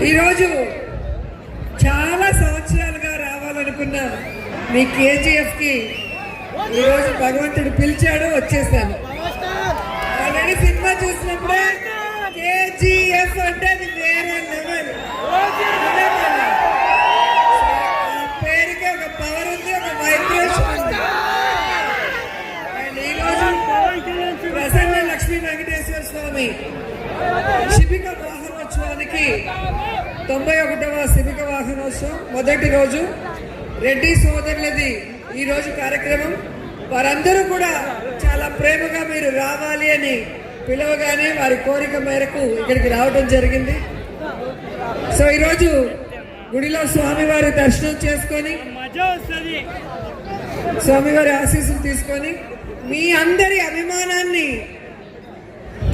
ఈరోజు చాలా సంవత్సరాలుగా రావాలనుకున్న మీ కేజీఎఫ్కి ఈరోజు భగవంతుడు పిలిచాడు, వచ్చేసాను. ఆల్రెడీ సినిమా చూసినప్పుడే కేజీఎఫ్ అంటే అది వేరే లెవెల్. పేరుకి ఒక పవర్ ఉంది, ఒక వైబ్రేషన్ ఉంది. అండ్ ఈరోజు ప్రసన్న లక్ష్మీ వెంకటేశ్వర స్వామి శిబిక వాహనోత్సవానికి 91వ శిబిక వాహనోత్సవం మొదటి రోజు రెడ్డి సోదరులది ఈరోజు కార్యక్రమం. వారందరూ కూడా చాలా ప్రేమగా మీరు రావాలి అని పిలవగానే వారి కోరిక మేరకు ఇక్కడికి రావడం జరిగింది. సో ఈరోజు గుడిలో స్వామివారి దర్శనం చేసుకొని స్వామివారి ఆశీస్సులు తీసుకొని మీ అందరి అభిమానాన్ని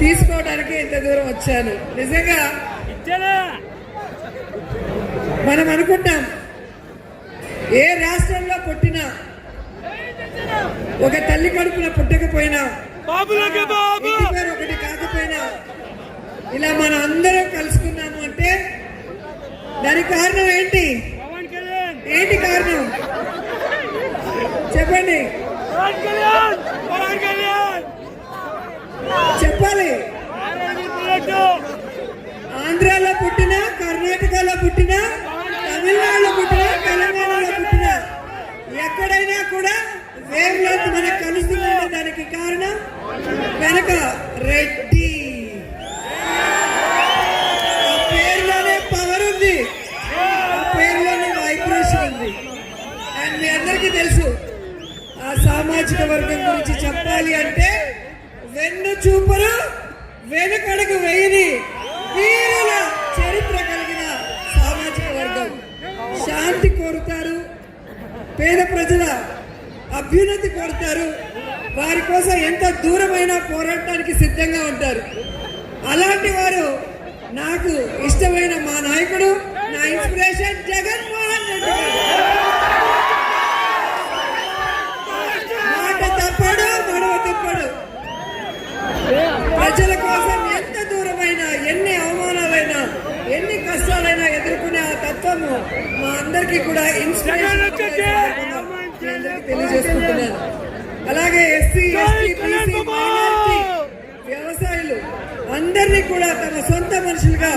తీసుకోవడానికి ఇంత దూరం వచ్చాను. నిజంగా మనం అనుకుంటాం ఏ రాష్ట్రంలో పుట్టినా, ఒక తల్లి కడుపున పుట్టకపోయినా, ఇంటి పేరు ఒకటి కాకపోయినా, ఇలా మనం అందరం కలుసుకున్నాము అంటే దానికి కారణం ఏంటి? ఏంటి కారణం చెప్పండి, చెప్పాలి. ఆంధ్రాలో పుట్టినా, కర్ణాటకలో పుట్టినా, తమిళనాడులో పుట్టినా, తెలంగాణలో పుట్టినా, ఎక్కడైనా కూడా వేవ్ లెంత్ మనకు కలుస్తుందంటే దానికి కారణం వెనక రెడ్డి. ఆ పేరులోనే పవర్ ఉంది, ఆ పేరులోనే వైబ్రేషన్ ఉంది. అండ్ మీ అందరికీ తెలుసు, ఆ సామాజిక వర్గం గురించి చెప్పాలి అంటే వెన్ను చూపరు, వెనుకడుగు వేయని వీరుల చరిత్ర కలిగిన సామాజిక వర్గం. శాంతి కోరుతారు, పేద ప్రజల అభ్యున్నతి కోరుతారు, వారి కోసం ఎంత దూరమైనా పోరాటానికి సిద్ధంగా ఉంటారు. అలాంటి వారు నాకు ఇష్టమైన మా నాయకుడు, నా ఇన్స్పిరేషన్ జగన్మోహన్ రెడ్డి గారు. మాట తప్పడు, మడవ తిప్పడు. ప్రజల కోసం ఎంత దూరమైనా, ఎన్ని అవమానాలైనా, ఎన్ని కష్టాలైనా ఎదుర్కొనే ఆ తత్వము మా అందరికీ కూడా ఇన్స్పిరేషన్ తెలియజేసుకుంటున్నాను. అలాగే ఎస్సీ, ఎస్టీ, బీసీ, మైనారిటీ, వ్యవసాయులు అందరినీ కూడా తమ సొంత మనుషులుగా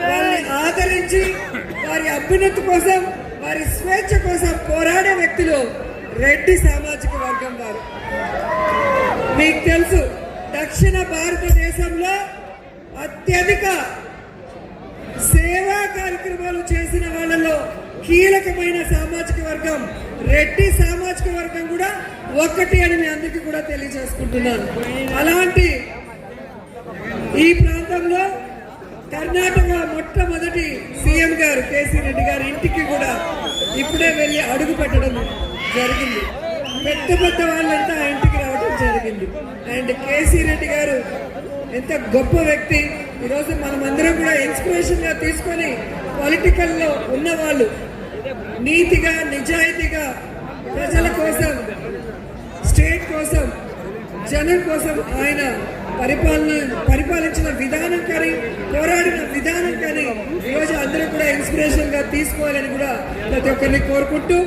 వాళ్ళని ఆదరించి వారి అభ్యున్నతి కోసం, వారి స్వేచ్ఛ కోసం పోరాడే వ్యక్తులు రెడ్డి సామాజిక వర్గం వారు. మీకు తెలుసు, దక్షిణ భారతదేశంలో అత్యధిక సేవా కార్యక్రమాలు చేసిన వాళ్ళలో కీలకమైన సామాజిక వర్గం రెడ్డి సామాజిక వర్గం కూడా ఒక్కటి అని మీ అందరికీ కూడా తెలియజేసుకుంటున్నాను. అలాంటి ఈ ప్రాంతంలో కర్ణాటక మొట్టమొదటి సీఎం గారు కేసీ రెడ్డి గారి ఇంటికి కూడా ఇప్పుడే వెళ్ళి అడుగు పెట్టడం జరిగింది. పెద్ద పెద్ద వాళ్ళంతా ఆ ఇంటికి రావడం జరిగింది. అండ్ కేసీ రెడ్డి గారు ఎంత గొప్ప వ్యక్తి. ఈరోజు మనమందరం కూడా ఇన్స్పిరేషన్ గా తీసుకొని పొలిటికల్లో ఉన్న వాళ్ళు నీతిగా, నిజాయితీగా ప్రజల కోసం, స్టేట్ కోసం, జనం కోసం ఆయన పరిపాలించిన విధానం కానీ, పోరాడిన విధానం కానీ ఈరోజు అందరూ కూడా ఇన్స్పిరేషన్ గా తీసుకోవాలని కూడా ప్రతి ఒక్కరిని కోరుకుంటూ,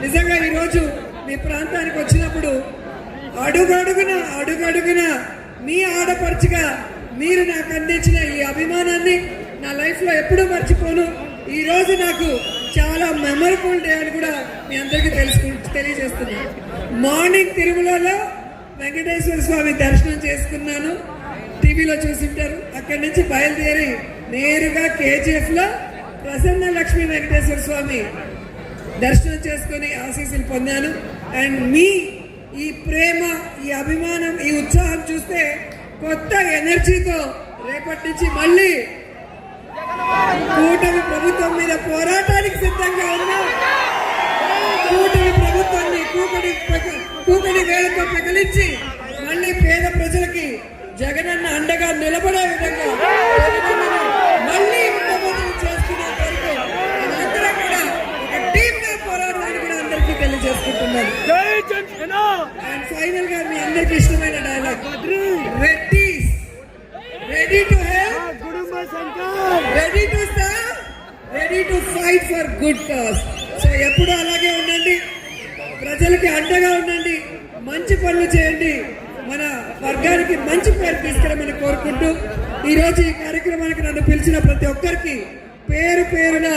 నిజంగా ఈరోజు మీ ప్రాంతానికి వచ్చినప్పుడు అడుగడుగున మీ ఆడపడుచుగా మీరు నాకు అందించిన ఈ అభిమానాన్ని నా లైఫ్ లో ఎప్పుడూ మర్చిపోను. ఈ రోజు నాకు చాలా మెమరబుల్ డే అని కూడా మీ అందరికీ తెలియజేస్తున్నాను. మార్నింగ్ తిరుమలలో వెంకటేశ్వర స్వామి దర్శనం చేసుకున్నాను, టీవీలో చూసింటారు. అక్కడి నుంచి బయలుదేరి నేరుగా కేజీఎఫ్ లో ప్రసన్న లక్ష్మీ వెంకటేశ్వర స్వామి దర్శనం చేసుకుని ఆశీస్సులు పొందాను. అండ్ మీ ఈ ప్రేమ, ఈ అభిమానం, ఈ ఉత్సాహం చూస్తే కొత్త ఎనర్జీతో రేపటి నుంచి మళ్ళీ కూటమి ప్రభుత్వం మీద పోరాటానికి సిద్ధంగా ఉన్నాం. కూటమి ప్రభుత్వాన్ని కూకడి వేళతో ప్రకలించి మళ్ళీ పేద ప్రజలకి జగనన్న అండగా నిలబడే విధంగా మళ్ళీ ముఖ్యమంత్రి చేసుకునే వరకు మనందరం కూడా ఒక టీమ్ గా పోరాడాలని కూడా అందరికీ తెలియజేసుకుంటున్నాను. అండ్ ఫైనల్ గా మీ అందరికి ఇష్టమైన dialogue, Reddy ready to help, ready to serve. To fight for good cause. So ఎప్పుడు అలాగే ఉండండి, ప్రజలకి అండగా ఉండండి, మంచి పనులు చేయండి, మన వర్గానికి మంచి పేరు తీసుకురమని కోరుకుంటూ ఈరోజు ఈ కార్యక్రమానికి నన్ను పిలిచిన ప్రతి ఒక్కరికి పేరు పేరున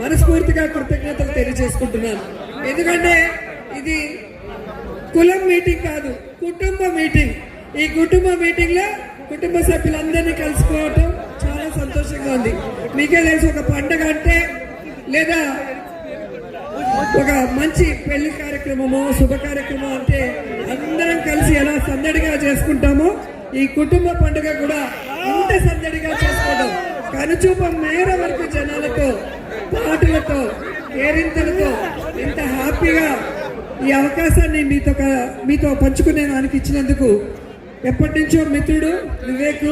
మనస్ఫూర్తిగా కృతజ్ఞతలు తెలియజేసుకుంటున్నాను. ఎందుకంటే ఇది కులం మీటింగ్ కాదు, కుటుంబ మీటింగ్. ఈ కుటుంబ మీటింగ్ లో కుటుంబ సభ్యులందరినీ కలుసుకోవటం చాలా సంతోషంగా ఉంది. మీకే తెలుసు, ఒక పండగ అంటే లేదా ఒక మంచి పెళ్లి కార్యక్రమము, శుభ కార్యక్రమం అంటే అందరం కలిసి ఎలా సందడిగా చేసుకుంటామో ఈ కుటుంబ పండుగ కూడా ఇంత సందడిగా చేసుకోవడం, కనుచూపం మేర వరకు జనాలతో, పాటలతో, కేరింతలతో ఇంత హ్యాపీగా ఈ అవకాశాన్ని మీతో పంచుకునే దానికి ఇచ్చినందుకు ఎప్పటి నుంచో మిత్రుడు వివేక్.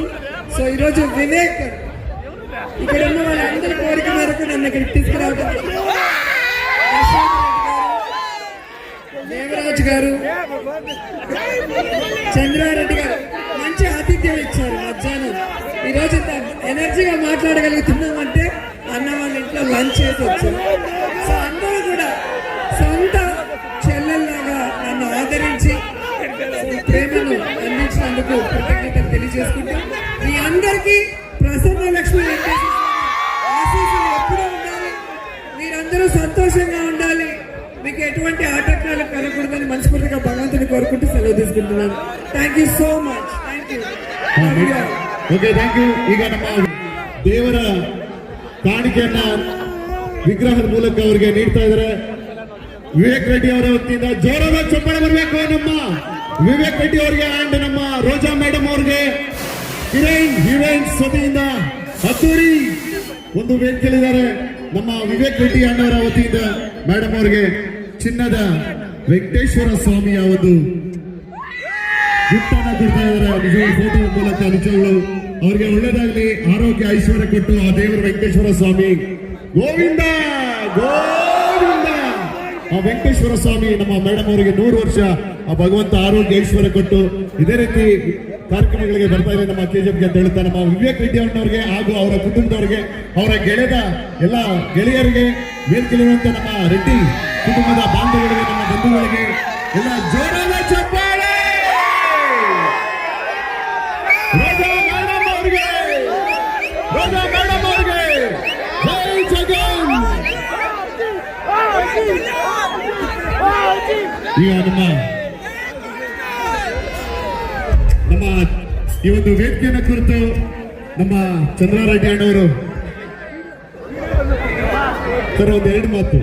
సో ఈరోజు వివేక్ ఇక్కడ ఉన్న వాళ్ళందరి కోరిక మేరకు నన్ను ఇక్కడికి తీసుకురావడం, దేవరాజు గారు, చంద్రారెడ్డి గారు మంచి ఆతిథ్యం ఇచ్చారు. మధ్యాహ్నం ఈరోజు ఇంత ఎనర్జీగా మాట్లాడగలుగుతున్నాం అంటే అన్న వాళ్ళ ఇంట్లో లంచ్ చేసి వచ్చారు. సో అందరూ కూడా సొంత చెల్లెల్లాగా నన్ను ఆదరించి ప్రేమను అందించినందుకు కృతజ్ఞతలు తెలియజేసుకుంటూ మీ అందరికీ ప్రసన్న లక్ష్మి ఆశీస్సులు ఎప్పుడూ ఉండాలి, మీరందరూ సంతోషంగా ఉండాలి, మీకు ఎటువంటి ఆటంకాలు కలగకూడదని మనస్ఫూర్తిగా భగవంతుని కోరుకుంటూ సెలవు తీసుకుంటున్నాను. Thank you so much. Thank you. Okay, thank you. ಈಗ ನಮ್ಮ ದೇವರ ಕಾಣಿಕೆಯನ್ನ ವಿಗ್ರಹದ ಮೂಲಕ ಅವರಿಗೆ ನೀಡ್ತಾ ಇದ್ದಾರೆ. ವಿವೇಕ್ ರೆಡ್ಡಿ ಅವರ ವತಿಯಿಂದ ಜೋರಾದ ಚಪ್ಪಾಳೆ ಬರಬೇಕು ನಮ್ಮ ವಿವೇಕ್ ರೆಡ್ಡಿ ಅವರಿಗೆ ಅಂಡ್ ನಮ್ಮ ರೋಜಾ ಮೇಡಮ್ ಅವರಿಗೆ ಹೀರೋಯಿನ್ಸ್ ವತಿಯಿಂದ ಅದ್ದೂರಿ ಒಂದು ವೇದಿಕೆಯಲ್ಲಿದ್ದಾರೆ. ನಮ್ಮ ವಿವೇಕ್ ರೆಡ್ಡಿ ಅಣ್ಣವರ ವತಿಯಿಂದ ಮೇಡಮ್ ಅವರಿಗೆ ಚಿನ್ನದ ವೆಂಕಟೇಶ್ವರ ಸ್ವಾಮಿಯ ಒಂದು ಗಿಫ್ಟ್ ಅನ್ನ ಕೊಡ್ತಾ ಇದ್ದಾರೆ. ನಿಜವಾದ ಫೋಟೋ ಮೂಲಕ ನಿಜಗಳು ಅವರಿಗೆ ಒಳ್ಳೇದಾಗಲಿ, ಆರೋಗ್ಯ ಐಶ್ವರ್ಯ ಕೊಟ್ಟು ಆ ದೇವರು ವೆಂಕಟೇಶ್ವರ ಸ್ವಾಮಿ ಗೋವಿಂದ ಗೋವಿಂದ. ಆ ವೆಂಕಟೇಶ್ವರ ಸ್ವಾಮಿ ನಮ್ಮ ಮೇಡಮ್ ಅವರಿಗೆ 100 ವರ್ಷ ಆ ಭಗವಂತ ಆರೋಗ್ಯ ಐಶ್ವರ್ಯ ಕೊಟ್ಟು ಇದೇ ರೀತಿ ಕಾರ್ಯಕ್ರಮಗಳಿಗೆ ಬರ್ತಾ ಇದೆ ನಮ್ಮ ಕೆಜಿಎಫ್ಗೆ ಅಂತ ಹೇಳ್ತಾ ನಮ್ಮ ವಿವೇಕ್ ರೆಡ್ಡಿ ಅವರವರಿಗೆ ಹಾಗೂ ಅವರ ಕುಟುಂಬದವರಿಗೆ, ಅವರ ಗೆಳೆದ ಎಲ್ಲ ಗೆಳೆಯರಿಗೆ, ವೇದಿಕೆಯಲ್ಲಿರುವಂತ ನಮ್ಮ ರೆಡ್ಡಿ ಕುಟುಂಬದ ಬಾಂಧವರಿಗೆ, ನಮ್ಮ ಬಂಧುಗಳಿಗೆ ಎಲ್ಲ ಜೋರಾದ ಚಪ್ಪಾಳೆ. ರೋಜಾ ಮೇಡಮ್ ಅವರಿಗೆ, ರೋಜಾ ಮೇಡಮ್ ಅವರಿಗೆ ಜೈ ಜಗನ್. ಈಗ ನಮ್ಮ ಈ ಒಂದು ವೇದಿಕೆಯನ್ನು ಕುರಿತು ನಮ್ಮ ಚಂದ್ರಾರೆಡ್ಡಿ ಅಣ್ಣವರು ಸರ್ ಒಂದು 2 ಮಾತು.